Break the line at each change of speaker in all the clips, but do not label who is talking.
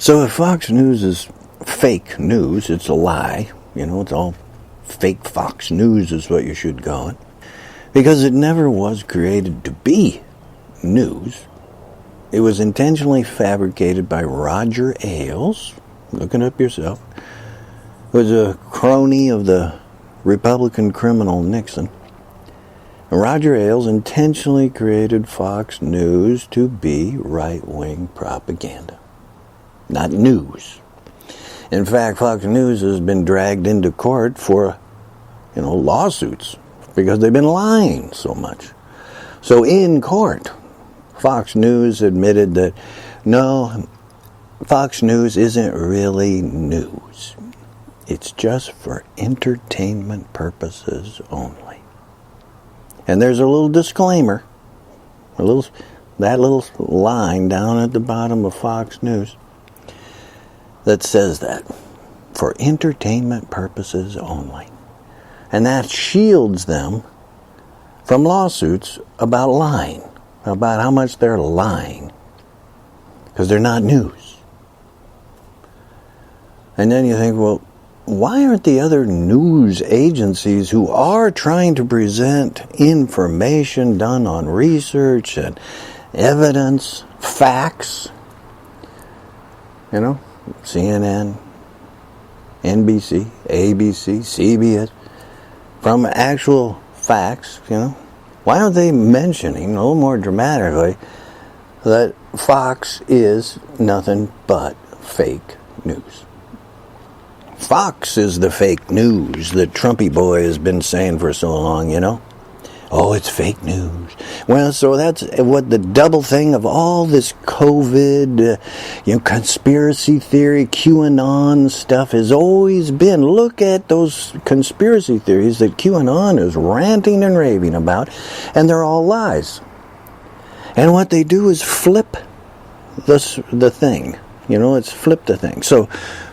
So if Fox News is fake news, it's a lie. It's all fake Fox News is what you should call it. Because it never was created to be news. It was intentionally fabricated by Roger Ailes. Look it up yourself. It was a crony of the Republican criminal Nixon. Roger Ailes intentionally created Fox News to be right-wing propaganda, not news. In fact, Fox News has been dragged into court for, lawsuits because they've been lying so much. So in court, Fox News admitted that, no, Fox News isn't really news. It's just for entertainment purposes only. And there's a little disclaimer, that little line down at the bottom of Fox News that says that, for entertainment purposes only. And that shields them from lawsuits about lying, about how much they're lying, because they're not news. And then you think, well, why aren't the other news agencies who are trying to present information done on research and evidence, facts, CNN, NBC, ABC, CBS, from actual facts, why aren't they mentioning a little more dramatically that Fox is nothing but fake news? Fox is the fake news that Trumpy boy has been saying for so long, Oh, it's fake news. Well, so that's what the double thing of all this COVID, conspiracy theory, QAnon stuff has always been. Look at those conspiracy theories that QAnon is ranting and raving about, and they're all lies. And what they do is flip the thing. It's flip the thing. So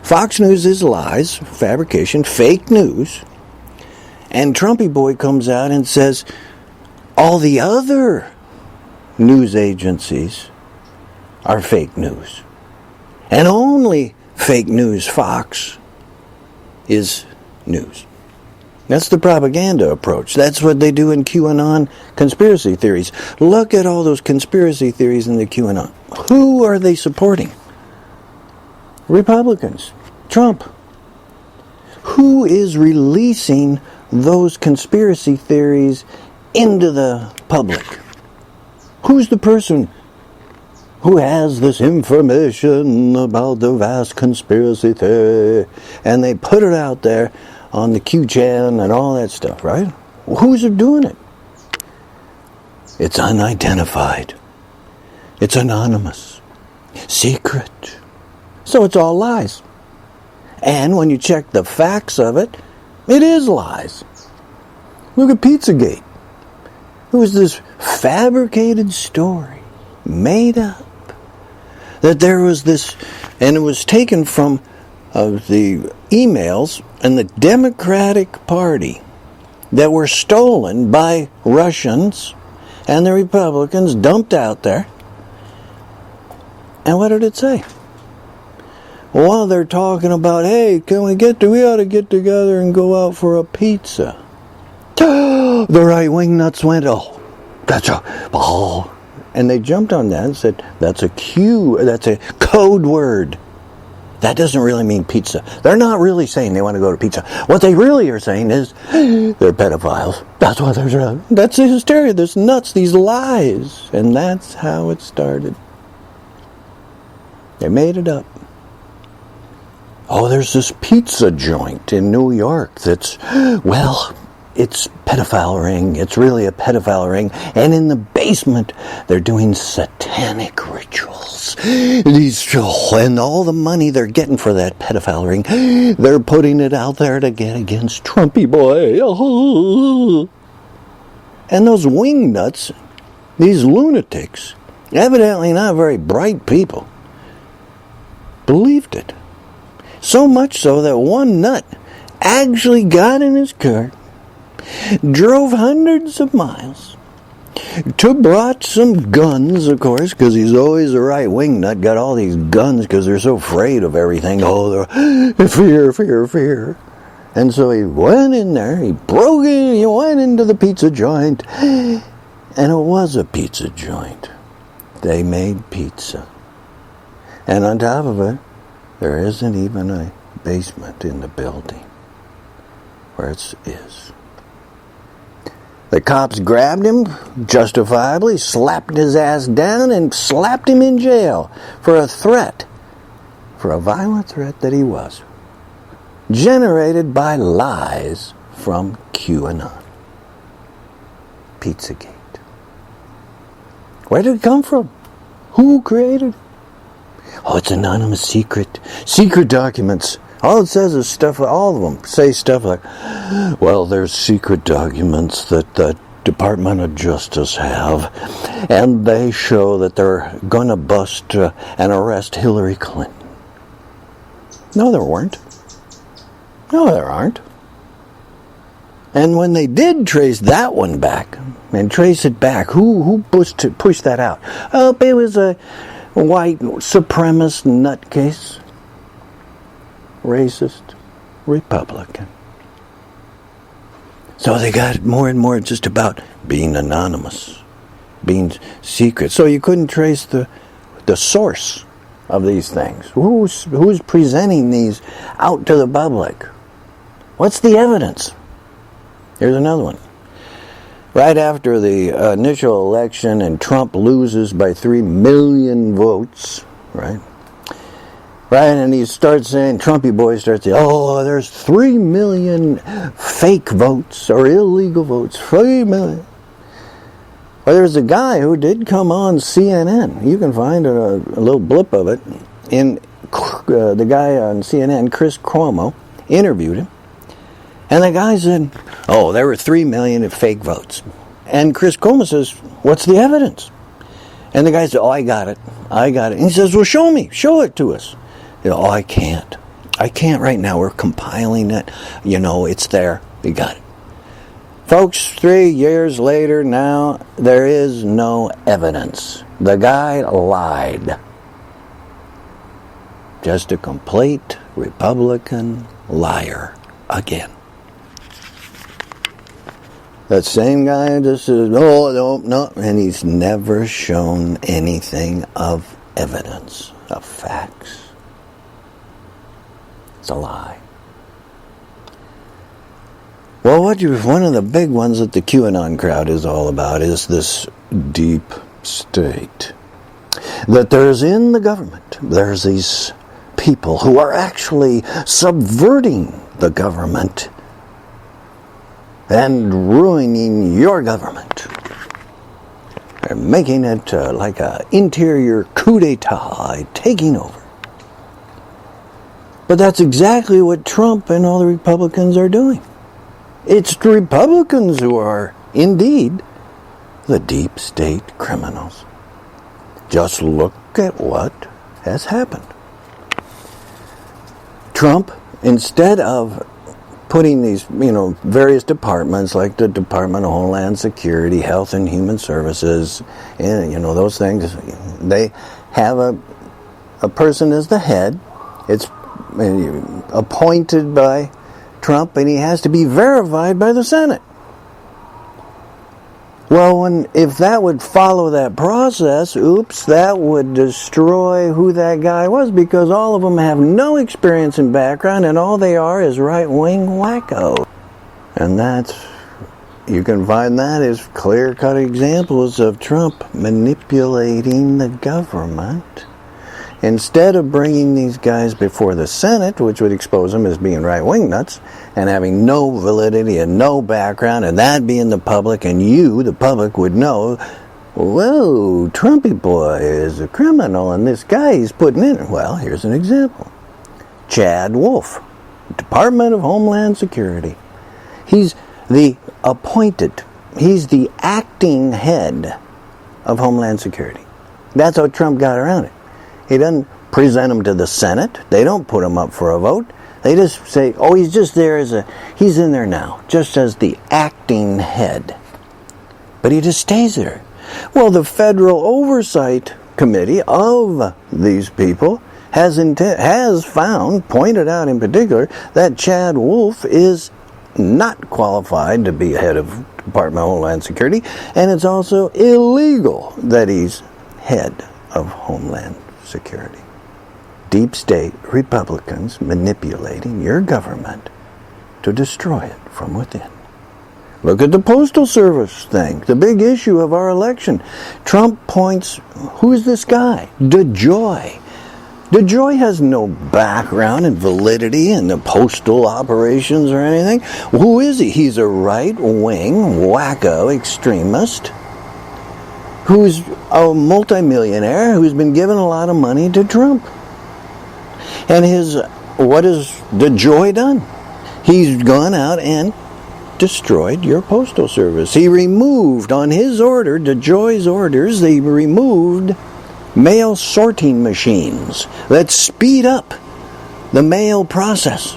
Fox News is lies, fabrication, fake news. And Trumpy boy comes out and says all the other news agencies are fake news. And only fake news Fox is news. That's the propaganda approach. That's what they do in QAnon conspiracy theories. Look at all those conspiracy theories in the QAnon. Who are they supporting? Republicans. Trump. Who is releasing those conspiracy theories into the public? Who's the person who has this information about the vast conspiracy theory? And they put it out there on the Q-Chan and all that stuff, right? Who's doing it? It's unidentified. It's anonymous. Secret. So it's all lies. And when you check the facts of it, it is lies. Look at Pizzagate. It was this fabricated story, made up, that there was this, and it was taken from the emails and the Democratic Party that were stolen by Russians and the Republicans, dumped out there. And what did it say? Well, they're talking about, hey, we ought to get together and go out for a pizza. The right-wing nuts went, and they jumped on that and said, that's a code word. That doesn't really mean pizza. They're not really saying they want to go to pizza. What they really are saying is, they're pedophiles. That's what they're saying. That's the hysteria, this nuts, these lies. And that's how it started. They made it up. Oh, there's this pizza joint in New York that's, it's pedophile ring. It's really a pedophile ring. And in the basement, they're doing satanic rituals. And all the money they're getting for that pedophile ring, they're putting it out there to get against Trumpy boy. And those wing nuts, these lunatics, evidently not very bright people, believed it. So much so that one nut actually got in his car, drove hundreds of miles, brought some guns, of course, because he's always a right-wing nut, got all these guns because they're so afraid of everything. Oh, they're fear, fear, fear. And so he went in there, he broke in, he went into the pizza joint, and it was a pizza joint. They made pizza. And on top of it, there isn't even a basement in the building where it is. The cops grabbed him, justifiably, slapped his ass down, and slapped him in jail for a threat, for a violent threat that he was, generated by lies from QAnon. Pizzagate. Where did it come from? Who created it? Oh, it's anonymous secret documents. All it says is stuff, all of them say stuff like, well, there's secret documents that the Department of Justice have, and they show that they're going to bust and arrest Hillary Clinton. No, there weren't. No, there aren't. And when they did trace that one back, and trace it back, who pushed that out? Oh, it was a white supremacist nutcase. Racist Republican. So they got more and more just about being anonymous, being secret. So you couldn't trace the source of these things. Who's presenting these out to the public? What's the evidence? Here's another one. Right after the initial election and Trump loses by 3 million votes, right? Right, and he starts saying, Trumpy boy starts saying, oh, there's 3 million fake votes or illegal votes. 3 million. Well, there's a guy who did come on CNN. You can find a little blip of it. The guy on CNN, Chris Cuomo, interviewed him. And the guy said, oh, there were 3 million fake votes. And Chris Cuomo says, what's the evidence? And the guy said, oh, I got it. And he says, well, show it to us. Oh, I can't right now. We're compiling it. It's there. We got it. Folks, 3 years later now, there is no evidence. The guy lied. Just a complete Republican liar again. That same guy just says, oh, no, and he's never shown anything of evidence, of facts. It's a lie. Well, one of the big ones that the QAnon crowd is all about is this deep state. That there's in the government, there's these people who are actually subverting the government and ruining your government. They're making it like an interior coup d'etat, taking over. But that's exactly what Trump and all the Republicans are doing. It's the Republicans who are, indeed, the deep state criminals. Just look at what has happened. Trump, instead of putting these, various departments like the Department of Homeland Security, Health and Human Services, and, those things, they have a person as the head. It's appointed by Trump, and he has to be verified by the Senate. Well, if that would follow that process, that would destroy who that guy was, because all of them have no experience and background, and all they are is right-wing wacko. And you can find that as clear-cut examples of Trump manipulating the government. Instead of bringing these guys before the Senate, which would expose them as being right-wing nuts, and having no validity and no background, and that being the public, and you, the public, would know, whoa, Trumpy boy is a criminal, and this guy he's putting in. Well, here's an example. Chad Wolf, Department of Homeland Security. He's the appointed, he's the acting head of Homeland Security. That's how Trump got around it. He doesn't present him to the Senate. They don't put him up for a vote. They just say, oh, he's just there he's in there now, just as the acting head. But he just stays there. Well, the Federal Oversight Committee of these people has found, pointed out in particular, that Chad Wolf is not qualified to be head of Department of Homeland Security, and it's also illegal that he's head of Homeland Security. Deep state Republicans manipulating your government to destroy it from within. Look at the Postal Service thing, the big issue of our election. Trump points, who is this guy? DeJoy. DeJoy has no background and validity in the postal operations or anything. Who is he? He's a right-wing, wacko extremist who's a multimillionaire who's been given a lot of money to Trump. And what has DeJoy done? He's gone out and destroyed your postal service. He removed, on his order, DeJoy's orders, they removed mail sorting machines that speed up the mail process.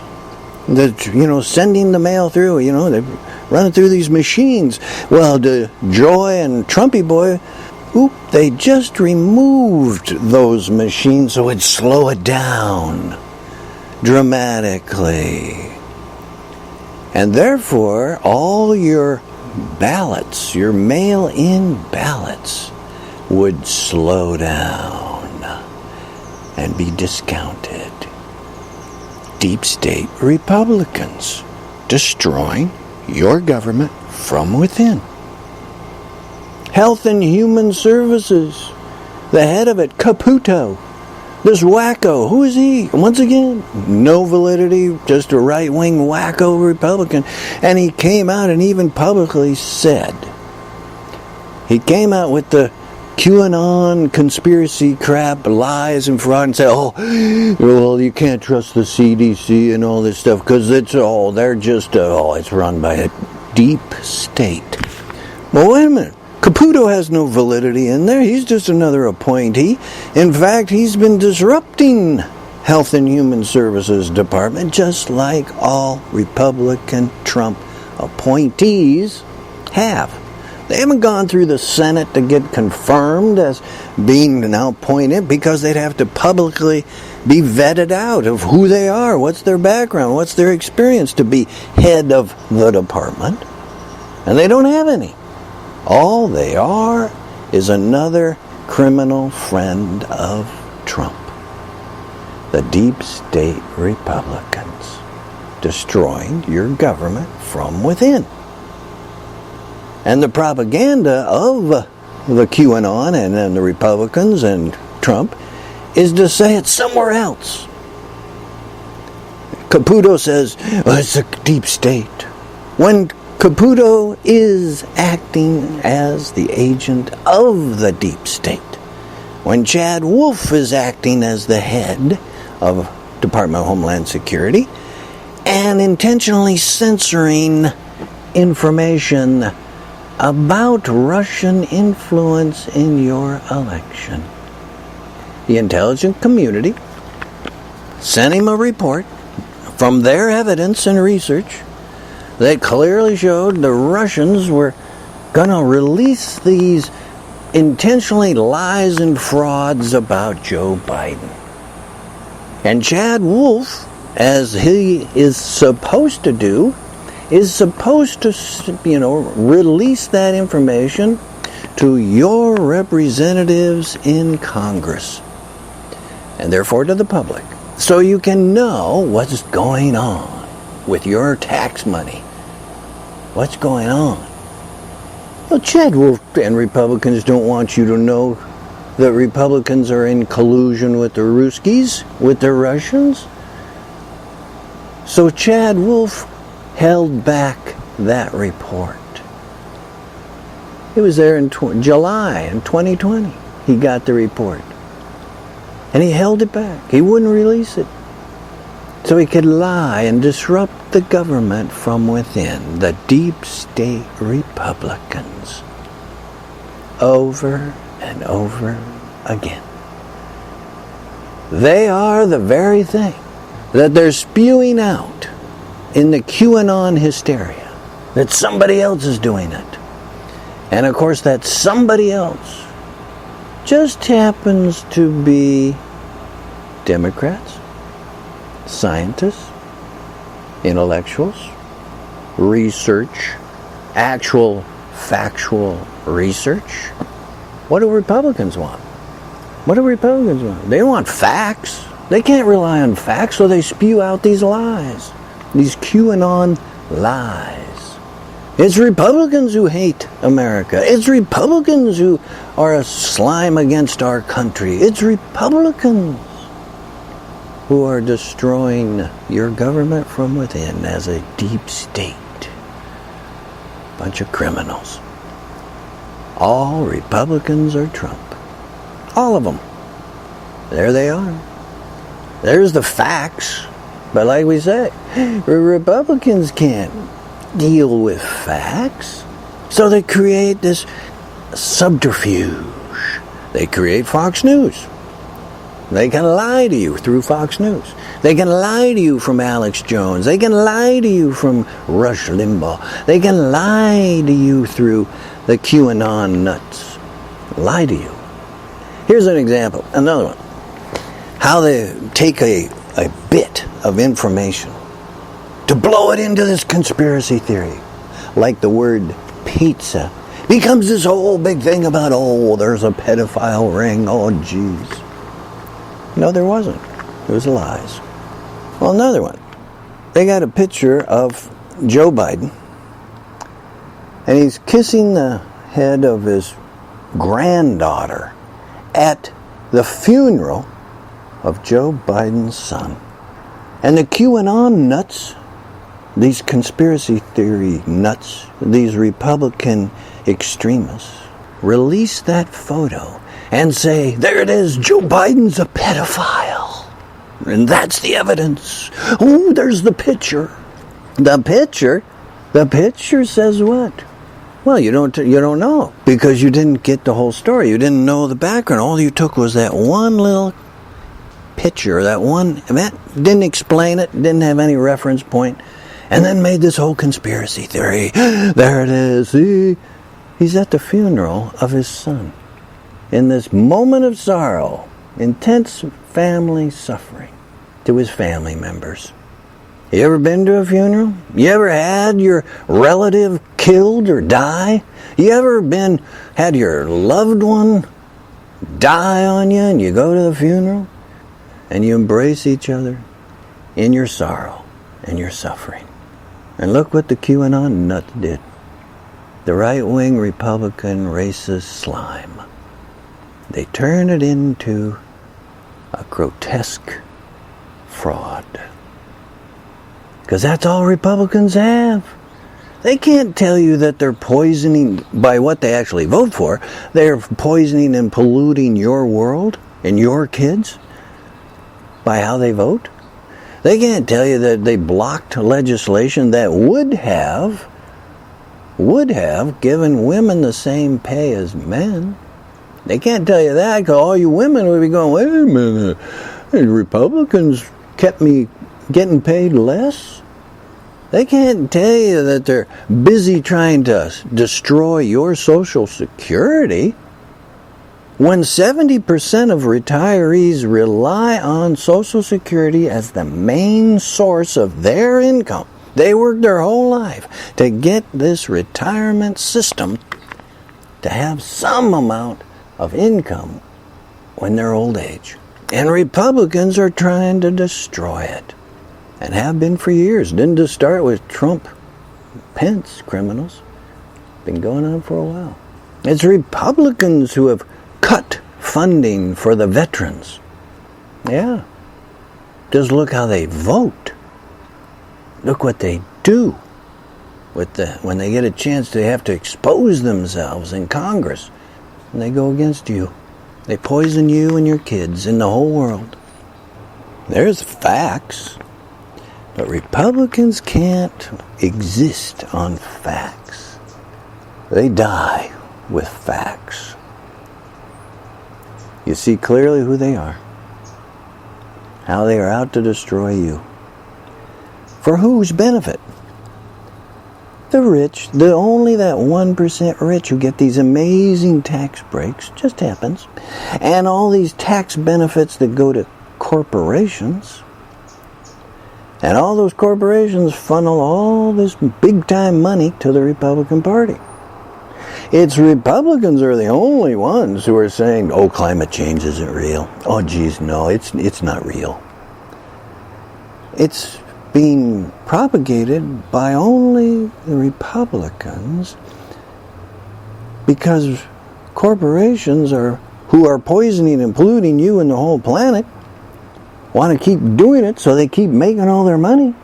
Sending the mail through, they run it through these machines. Well, DeJoy and Trumpy Boy, they just removed those machines so it'd slow it down dramatically. And therefore, all your ballots, your mail-in ballots, would slow down and be discounted. Deep state Republicans destroying your government from within. Health and Human Services, the head of it, Caputo, this wacko, who is he? Once again, no validity, just a right-wing wacko Republican. And he came out and even publicly said, he came out with the QAnon conspiracy crap, lies and fraud, and said, well, you can't trust the CDC and all this stuff because it's run by a deep state. Well, wait a minute. Caputo has no validity in there. He's just another appointee. In fact, he's been disrupting Health and Human Services Department just like all Republican Trump appointees have. They haven't gone through the Senate to get confirmed as being now appointed because they'd have to publicly be vetted out of who they are, what's their background, what's their experience to be head of the department. And they don't have any. All they are is another criminal friend of Trump. The deep state Republicans destroying your government from within. And the propaganda of the QAnon and then the Republicans and Trump is to say it's somewhere else. Caputo says, it's a deep state. When Caputo is acting as the agent of the deep state. When Chad Wolf is acting as the head of Department of Homeland Security and intentionally censoring information about Russian influence in your election. The intelligence community sent him a report from their evidence and research that clearly showed the Russians were going to release these intentionally lies and frauds about Joe Biden. And Chad Wolf, as he is supposed to do, is supposed to, release that information to your representatives in Congress, and therefore to the public, so you can know what's going on with your tax money. What's going on? Well, Chad Wolf and Republicans don't want you to know that Republicans are in collusion with the Ruskies, with the Russians. So Chad Wolf held back that report. It was there in July in 2020. He got the report. And he held it back. He wouldn't release it. So he could lie and disrupt the government from within. The deep state Republicans. Over and over again. They are the very thing that they're spewing out in the QAnon hysteria. That somebody else is doing it. And of course that somebody else just happens to be Democrats, scientists, intellectuals, research, actual factual research. What do Republicans want? What do Republicans want? They want facts. They can't rely on facts, so they spew out these lies. These QAnon lies. It's Republicans who hate America. It's Republicans who are a slime against our country. It's Republicans who are destroying your government from within as a deep state. Bunch of criminals. All Republicans are Trump. All of them. There they are. There's the facts. But like we say, Republicans can't deal with facts. So they create this subterfuge. They create Fox News. They can lie to you through Fox News. They can lie to you from Alex Jones. They can lie to you from Rush Limbaugh. They can lie to you through the QAnon nuts. Lie to you. Here's an example, another one. How they take a bit of information to blow it into this conspiracy theory. Like the word pizza becomes this whole big thing about, oh, there's a pedophile ring. Oh, geez. No, there wasn't. It was lies. Well, another one. They got a picture of Joe Biden, and he's kissing the head of his granddaughter at the funeral of Joe Biden's son. And the QAnon nuts, these conspiracy theory nuts, these Republican extremists, release that photo and say, there it is, Joe Biden's a pedophile. And that's the evidence. Oh, there's the picture. The picture says what? Well, you don't know, because you didn't get the whole story. You didn't know the background. All you took was that one little picture, that one event, didn't explain it, didn't have any reference point, and then made this whole conspiracy theory. There it is. See? He's at the funeral of his son. In this moment of sorrow, intense family suffering to his family members. You ever been to a funeral? You ever had your relative killed or die? You ever had your loved one die on you, and you go to the funeral and you embrace each other in your sorrow and your suffering? And look what the QAnon nuts did. The right-wing Republican racist slime. They turn it into a grotesque fraud. Because that's all Republicans have. They can't tell you that they're poisoning by what they actually vote for. They're poisoning and polluting your world and your kids by how they vote. They can't tell you that they blocked legislation that would have given women the same pay as men. They can't tell you that, because all you women would be going, wait a minute, the Republicans kept me getting paid less? They can't tell you that they're busy trying to destroy your Social Security when 70% of retirees rely on Social Security as the main source of their income. They work their whole life to get this retirement system to have some amount of income when they're old age. And Republicans are trying to destroy it. And have been for years. Didn't just start with Trump, Pence criminals. Been going on for a while. It's Republicans who have cut funding for the veterans. Yeah. Just look how they vote. Look what they do. When they get a chance, they have to expose themselves in Congress. And they go against you. They poison you and your kids and the whole world. There's facts. But Republicans can't exist on facts. They die with facts. You see clearly who they are. How they are out to destroy you. For whose benefit? the rich, only that 1% rich who get these amazing tax breaks, just happens, and all these tax benefits that go to corporations, and all those corporations funnel all this big-time money to the Republican Party. It's Republicans are the only ones who are saying, oh, climate change isn't real. Oh, geez, no, it's not real. It's being propagated by only the Republicans because corporations who are poisoning and polluting you and the whole planet want to keep doing it, so they keep making all their money.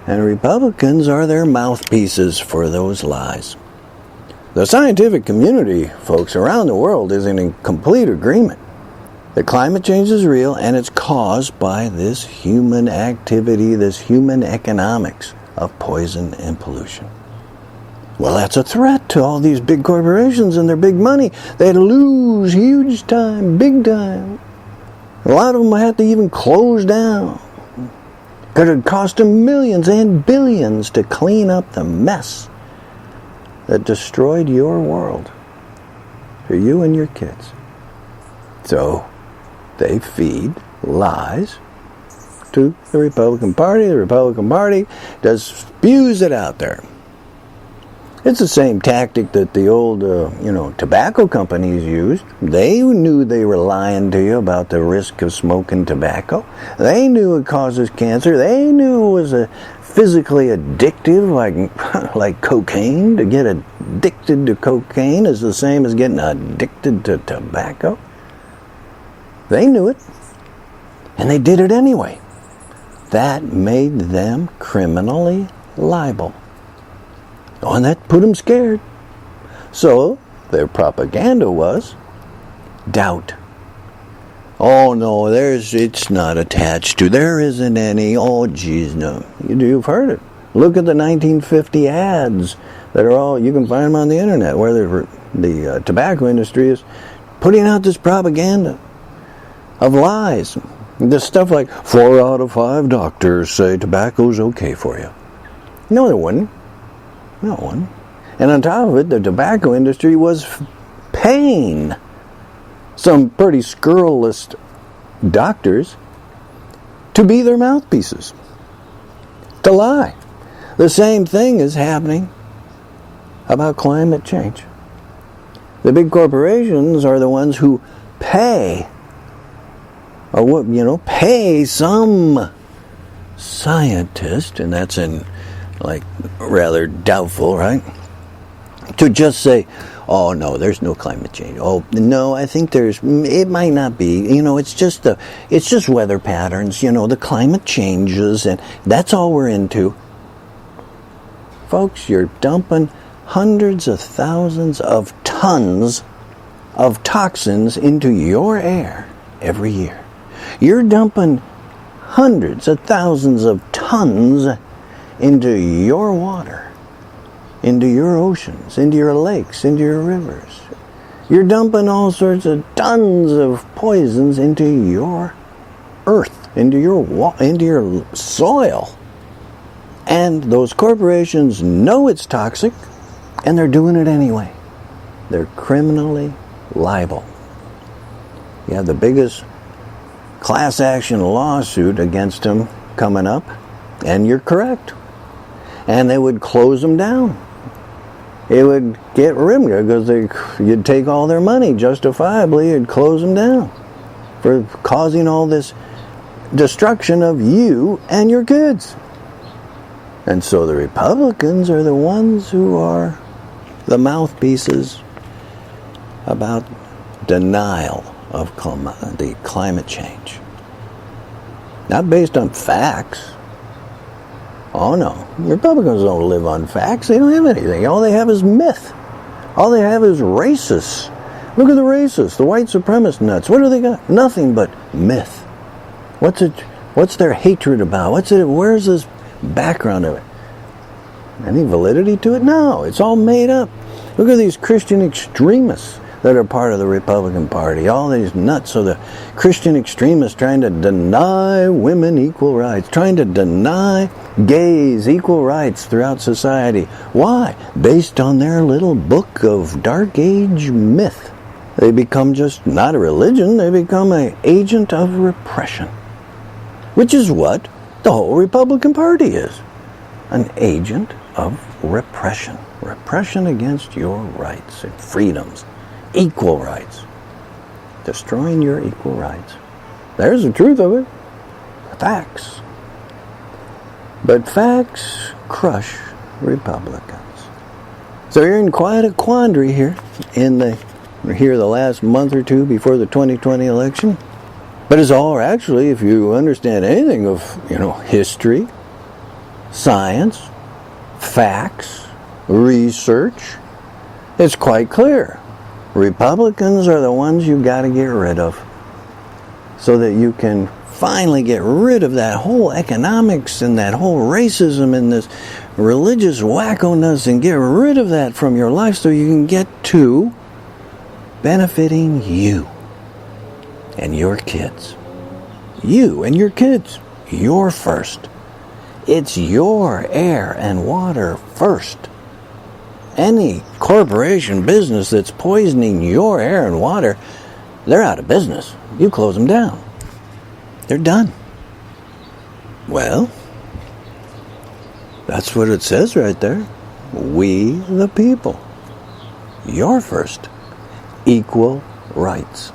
And Republicans are their mouthpieces for those lies. The scientific community, folks, around the world is in complete agreement that climate change is real, and it's caused by this human activity, this human economics of poison and pollution. Well, that's a threat to all these big corporations and their big money. They'd lose huge time, big time. A lot of them have to even close down. Because it cost them millions and billions to clean up the mess that destroyed your world for you and your kids. So they feed lies to the Republican Party. The Republican Party just spews it out there. It's the same tactic that the old, tobacco companies used. They knew they were lying to you about the risk of smoking tobacco. They knew it causes cancer. They knew it was physically addictive, like cocaine. To get addicted to cocaine is the same as getting addicted to tobacco. They knew it, and they did it anyway. That made them criminally liable. Oh, and that put them scared. So their propaganda was doubt. Oh no, it's not attached to. There isn't any. Oh geez, no. You've heard it. Look at the 1950 ads that are all, you can find them on the internet, where the tobacco industry is putting out this propaganda of lies. This stuff like 4 out of 5 doctors say tobacco's okay for you. No, they wouldn't. No one. And on top of it, the tobacco industry was paying some pretty scurrilous doctors to be their mouthpieces, to lie. The same thing is happening about climate change. The big corporations are the ones who pay some scientist, and that's rather doubtful, right? To just say, oh no, there's no climate change. Oh no, I think it might not be. It's just weather patterns. The climate changes, and that's all we're into. Folks, you're dumping hundreds of thousands of tons of toxins into your air every year. You're dumping hundreds of thousands of tons into your water, into your oceans, into your lakes, into your rivers. You're dumping all sorts of tons of poisons into your earth, into your soil. And those corporations know it's toxic, and they're doing it anyway. They're criminally liable. You have the biggest class action lawsuit against them coming up, and you're correct. And they would close them down. It would get rid of them because you'd take all their money justifiably. You'd close them down for causing all this destruction of you and your kids. And so the Republicans are the ones who are the mouthpieces about denial of the climate change. Not based on facts. Oh no, Republicans don't live on facts. They don't have anything. All they have is myth. All they have is racists. Look at the racists, the white supremacist nuts. What do they got? Nothing but myth. What's their hatred about? Where's this background of it? Any validity to it? No, it's all made up. Look at these Christian extremists. that are part of the Republican Party. All these nuts of the Christian extremists trying to deny women equal rights, trying to deny gays equal rights throughout society. Why? Based on their little book of Dark Age myth. They become just not a religion, they become an agent of repression. Which is what the whole Republican Party is. An agent of repression. Repression against your rights and freedoms. Equal rights. Destroying your equal rights. There's the truth of it. Facts. But facts crush Republicans. So you're in quite a quandary here the last month or two before the 2020 election. But it's all actually, if you understand anything of, history, science, facts, research, it's quite clear. Republicans are the ones you've got to get rid of so that you can finally get rid of that whole economics and that whole racism and this religious wackoness and get rid of that from your life so you can get to benefiting you and your kids. You and your kids. You're first. It's your air and water first. Any corporation business that's poisoning your air and water, they're out of business. You close them down. They're done. Well, that's what it says right there. We the people. You're first. Equal rights.